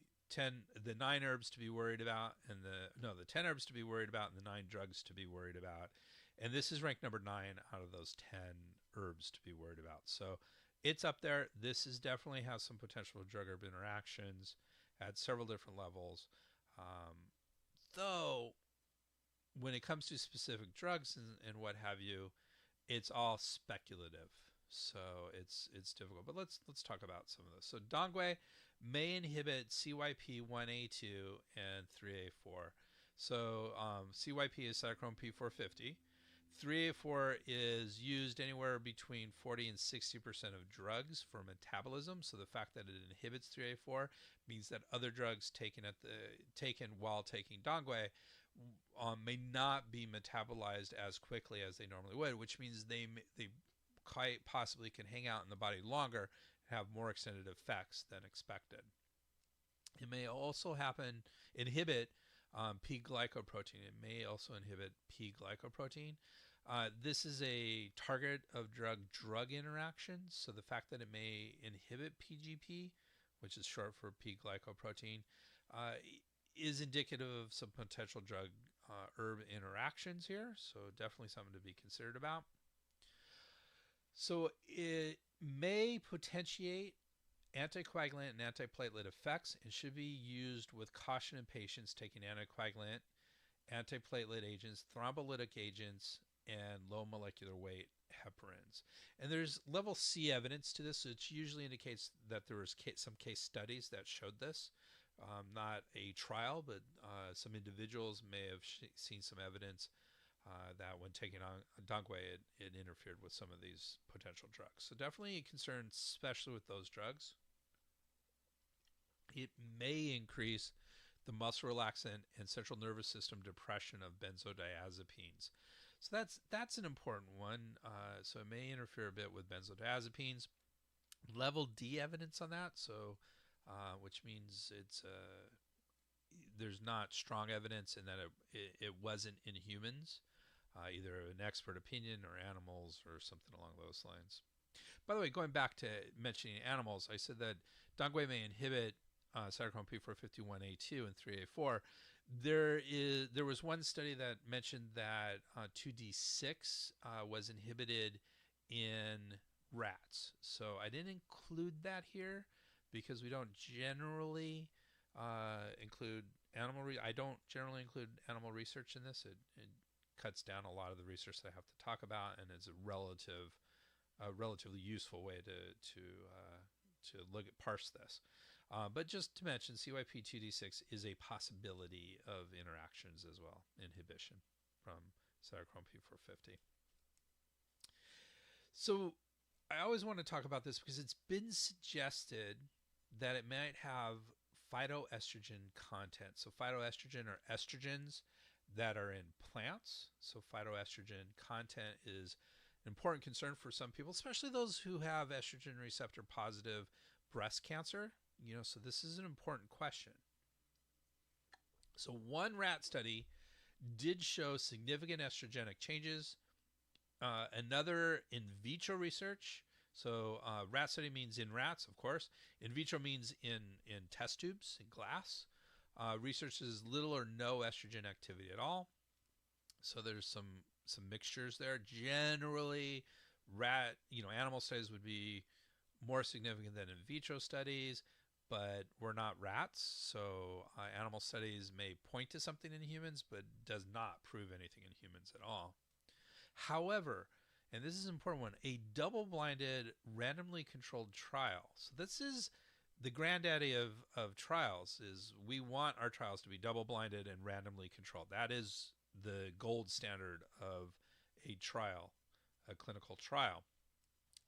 9 herbs to be worried about, and the 10 herbs to be worried about, and the 9 drugs to be worried about. And this is ranked number 9 out of those 10 herbs to be worried about. So it's up there. This is definitely has some potential drug-herb interactions at several different levels. Though, when it comes to specific drugs and what have you, it's all speculative. So it's difficult. But let's talk about some of this. So dongui may inhibit CYP1A2 and 3A4. So CYP is cytochrome P450. 3A4 is used anywhere between 40 and 60% of drugs for metabolism. So the fact that it inhibits 3A4 means that other drugs taken while taking dongui may not be metabolized as quickly as they normally would, which means they quite possibly can hang out in the body longer and have more extended effects than expected. It may also inhibit P-glycoprotein. It may also inhibit P-glycoprotein. This is a target of drug-drug interactions. So the fact that it may inhibit PGP, which is short for P-glycoprotein, is indicative of some potential drug-herb interactions here. So definitely something to be considered about. So it may potentiate anticoagulant and antiplatelet effects and should be used with caution in patients taking anticoagulant, antiplatelet agents, thrombolytic agents, and low molecular weight heparins. And there's level C evidence to this, so it usually indicates that there was some case studies that showed this. Not a trial, but some individuals may have seen some evidence that when taking on dongui, it interfered with some of these potential drugs. So definitely a concern, especially with those drugs. It may increase the muscle relaxant and central nervous system depression of benzodiazepines. So that's an important one. So it may interfere a bit with benzodiazepines. Level D evidence on that, so which means there's not strong evidence in that it wasn't in humans, either an expert opinion or animals or something along those lines. By the way, going back to mentioning animals, I said that dongui may inhibit cytochrome P451A2 and 3A4. There was one study that mentioned that 2D6 was inhibited in rats. So I didn't include that here because we don't generally include I don't generally include animal research in this. It cuts down a lot of the research that I have to talk about, and is a relatively useful way to parse this. But just to mention, CYP2D6 is a possibility of interactions as well, inhibition from cytochrome P450. So I always want to talk about this because it's been suggested that it might have phytoestrogen content. So phytoestrogen are estrogens that are in plants. So phytoestrogen content is an important concern for some people, especially those who have estrogen receptor positive breast cancer. So this is an important question. So one rat study did show significant estrogenic changes. Another in vitro research. So rat study means in rats, of course. In vitro means in test tubes, in glass. Researches little or no estrogen activity at all. So there's some mixtures there. Generally, animal studies would be more significant than in vitro studies, but we're not rats. So animal studies may point to something in humans, but does not prove anything in humans at all. However, and this is an important one, a double-blinded, randomly controlled trial. So this is the granddaddy of trials. Is we want our trials to be double-blinded and randomly controlled. That is the gold standard of a trial, a clinical trial.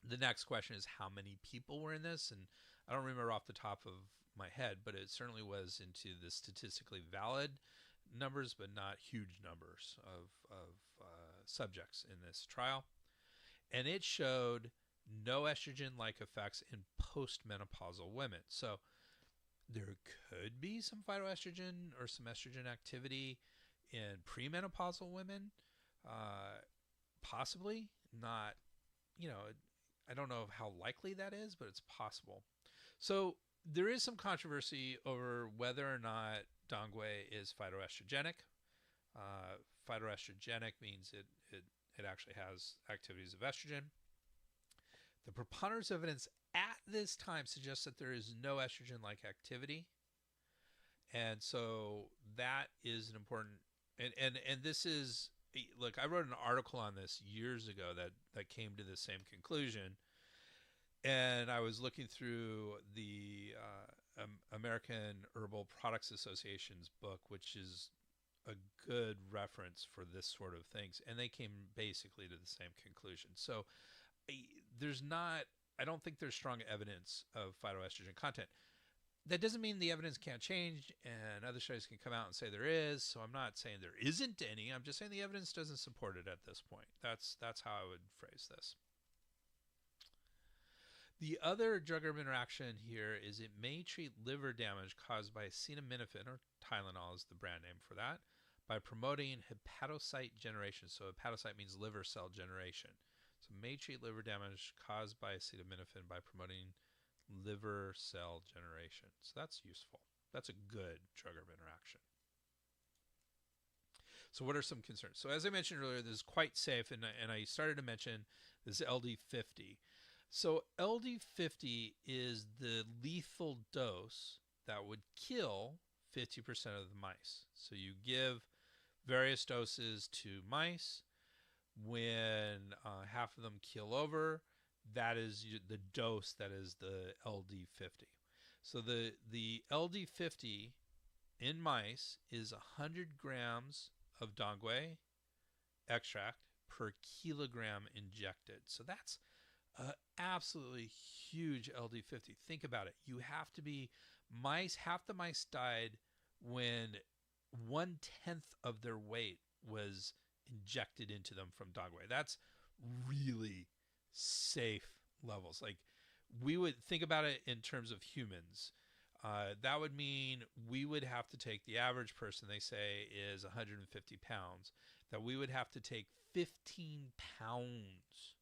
The next question is how many people were in this, and I don't remember off the top of my head, but it certainly was into the statistically valid numbers, but not huge numbers of subjects in this trial. And it showed no estrogen-like effects in postmenopausal women. So there could be some phytoestrogen or some estrogen activity in premenopausal women, possibly. Not, I don't know how likely that is, but it's possible. So there is some controversy over whether or not dongui is phytoestrogenic. Phytoestrogenic means it actually has activities of estrogen. The preponderance of evidence at this time suggests that there is no estrogen-like activity. And so that is an important, and this is, look, I wrote an article on this years ago that came to the same conclusion. And I was looking through the American Herbal Products Association's book, which is a good reference for this sort of things, and they came basically to the same conclusion. So there's not, I don't think there's strong evidence of phytoestrogen content. That doesn't mean the evidence can't change, and other studies can come out and say there is. So I'm not saying there isn't any. I'm just saying the evidence doesn't support it at this point. That's how I would phrase this. The other drug-herb interaction here is it may treat liver damage caused by acetaminophen, or Tylenol is the brand name for that, by promoting hepatocyte generation. So hepatocyte means liver cell generation. So it may treat liver damage caused by acetaminophen by promoting liver cell generation. So that's useful. That's a good drug-herb interaction. So what are some concerns? So as I mentioned earlier, this is quite safe, and I started to mention this LD50. So LD50 is the lethal dose that would kill 50% of the mice. So you give various doses to mice. When half of them keel over, that is the dose that is the LD50. So the LD50 in mice is 100 grams of dongui extract per kilogram injected. So that's absolutely huge LD50. Think about it. You have to be half the mice died when 1/10 of their weight was injected into them from dongui. That's really safe levels. Like, we would think about it in terms of humans. That would mean we would have to take, the average person, they say, is 150 pounds, that we would have to take 15 pounds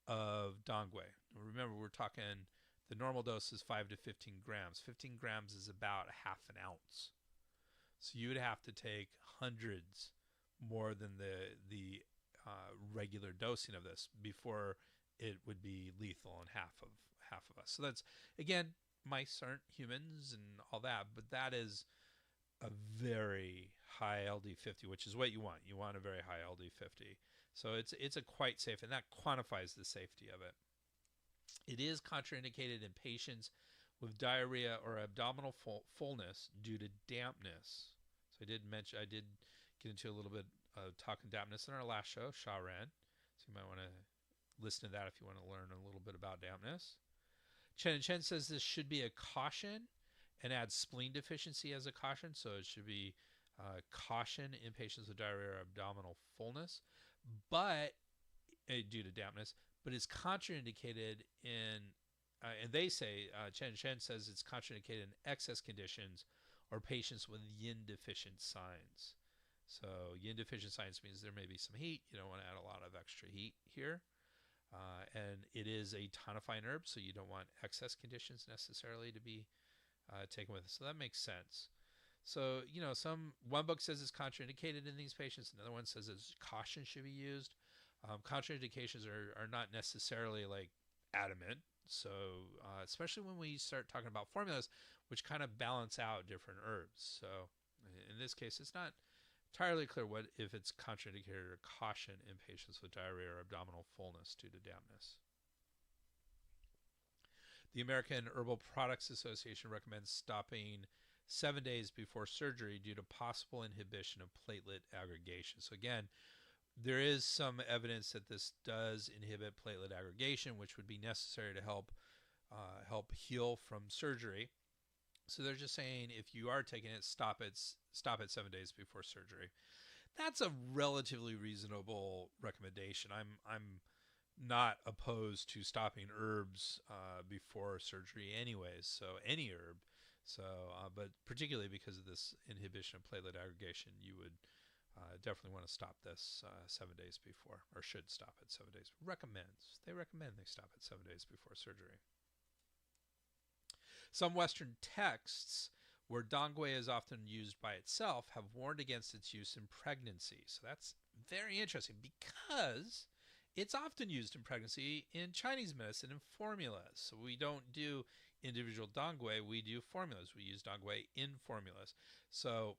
of dongui. Remember, we're talking, the normal dose is 5 to 15 grams. 15 grams is about half an ounce. So you would have to take hundreds more than the regular dosing of this before it would be lethal in half of us. So that's, again, mice aren't humans and all that, but that is a very high LD50, which is what you want. You want a very high LD50. So it's a quite safe, and that quantifies the safety of it. It is contraindicated in patients with diarrhea or abdominal fullness due to dampness. So I did get into a little bit of talking dampness in our last show, Sharan. So you might want to listen to that if you want to learn a little bit about dampness. Chen says this should be a caution and adds spleen deficiency as a caution. So it should be caution in patients with diarrhea or abdominal fullness, but due to dampness, but it's contraindicated in, and they say, Chen says it's contraindicated in excess conditions or patients with yin deficient signs. So yin deficient signs means there may be some heat. You don't want to add a lot of extra heat here. And it is a tonifying herb, so you don't want excess conditions necessarily to be taken with it. So that makes sense. So, one book says it's contraindicated in these patients. Another one says caution should be used. Contraindications are not necessarily like adamant. So, especially when we start talking about formulas, which kind of balance out different herbs. So in this case, it's not entirely clear if it's contraindicated or caution in patients with diarrhea or abdominal fullness due to dampness. The American Herbal Products Association recommends stopping 7 days before surgery due to possible inhibition of platelet aggregation. So again, there is some evidence that this does inhibit platelet aggregation, which would be necessary to help heal from surgery. So they're just saying if you are taking it, stop it 7 days before surgery. That's a relatively reasonable recommendation. I'm not opposed to stopping herbs before surgery anyways, so any herb. So, but particularly because of this inhibition of platelet aggregation, you would definitely want to stop this 7 days before, or should stop it 7 days. They recommend they stop it 7 days before surgery. Some Western texts, where dongui is often used by itself, have warned against its use in pregnancy. So that's very interesting because it's often used in pregnancy in Chinese medicine in formulas. So we don't do individual dongui, we do formulas. We use dongui in formulas. So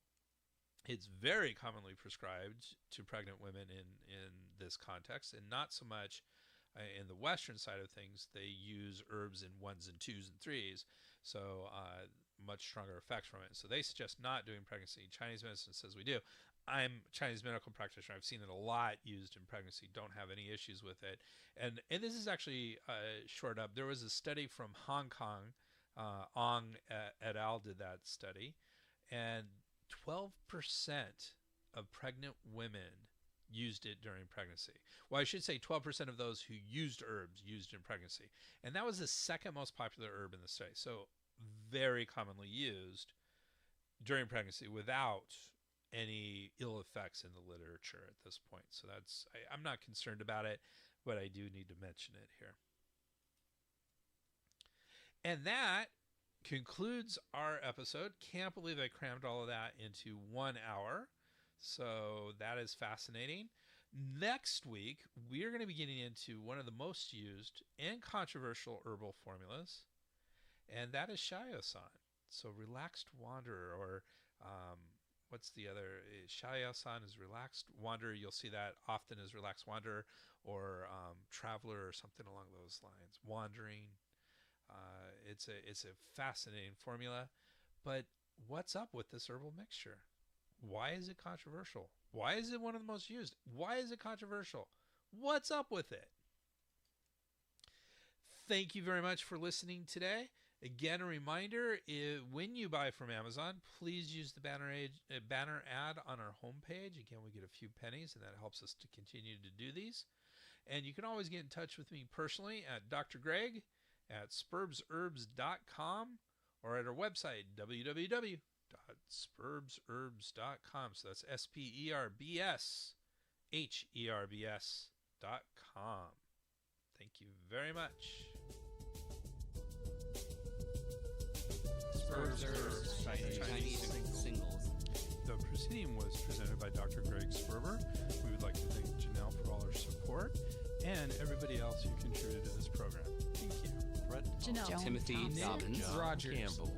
it's very commonly prescribed to pregnant women in this context, and not so much in the Western side of things. They use herbs in 1s and 2s and 3s, so much stronger effects from it. So they suggest not doing pregnancy. Chinese medicine says we do. I'm a Chinese medical practitioner. I've seen it a lot used in pregnancy. Don't have any issues with it. And this is actually short up. There was a study from Hong Kong. Ong et al. Did that study, and 12% of pregnant women used it during pregnancy. Well, I should say 12% of those who used herbs used in pregnancy. And that was the second most popular herb in the study. So very commonly used during pregnancy without any ill effects in the literature at this point. So I'm not concerned about it, but I do need to mention it here. And that concludes our episode. Can't believe I crammed all of that into 1 hour. So that is fascinating. Next week, we're going to be getting into one of the most used and controversial herbal formulas, and that is Shiao-san. So relaxed wanderer, or what's the other? Shiao-san is relaxed wanderer. You'll see that often as relaxed wanderer or traveler or something along those lines. Wandering. It's a fascinating formula, but what's up with this herbal mixture? Why is it controversial? Why is it one of the most used? Why is it controversial? What's up with it? Thank you very much for listening today. Again, a reminder, when you buy from Amazon, please use the banner ad on our homepage. Again, we get a few pennies, and that helps us to continue to do these. And you can always get in touch with me personally at Dr. Greg at spurbsherbs.com or at our website, www.spurbsherbs.com. So that's SPERBSHERBS.com. Thank you very much. Spurbs Herbs, Chinese singles. The proceeding was presented by Dr. Greg Sperber. We would like to thank Janelle for all her support and everybody else who contributed to this program. Thank you. Janelle, Timothy Thompson, Dobbins, Rogers, Campbell.